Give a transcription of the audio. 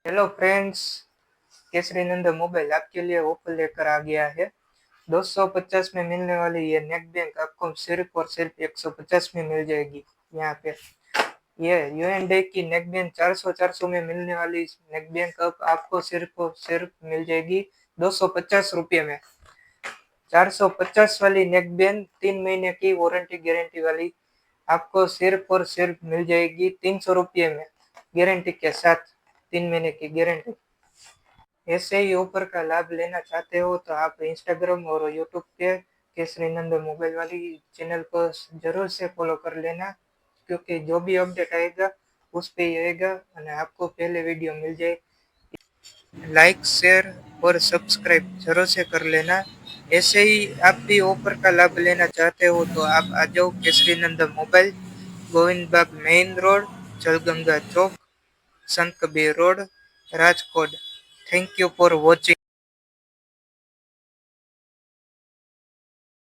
Hello friends, Kesari नंदन mobile आपके लिए offer लेकर आ गया है। 250 में मिलने वाली ये नेक बैंक आपको सिर्फ और सिर्फ 150 में मिल जाएगी। यहाँ पे ये यूएनडे की नेक बैंक 400 में मिलने वाली नेक बैंक अब आपको सिर्फ और सिर्फ मिल जाएगी 250 रुपये में। 450 वाली नेक बैंक 3 महीने की वारंटी गारंटी वाली आपको सिर्फ और सिर्फ मिल जाएगी 300 रुपये में, गारंटी के साथ 3 महीने की गारंटी। ऐसे ही ऑफर का लाभ लेना चाहते हो तो आप इंस्टाग्राम और यूट्यूब पे केसरी नंदन मोबाइल वाली चैनल को जरूर से फॉलो कर लेना, क्योंकि जो भी अपडेट आएगा उस पे ही आएगा और आपको पहले वीडियो मिल जाए। लाइक शेयर और सब्सक्राइब जरूर से कर लेना। ऐसे ही आप भी ऑफर का लाभ लेना चाहते हो तो आप आ जाओ केसरी नंदन mobile, Govind Bagh main road, जलगंगा Chowk, Sant Kabir road, Rajkot. Thank you for watching.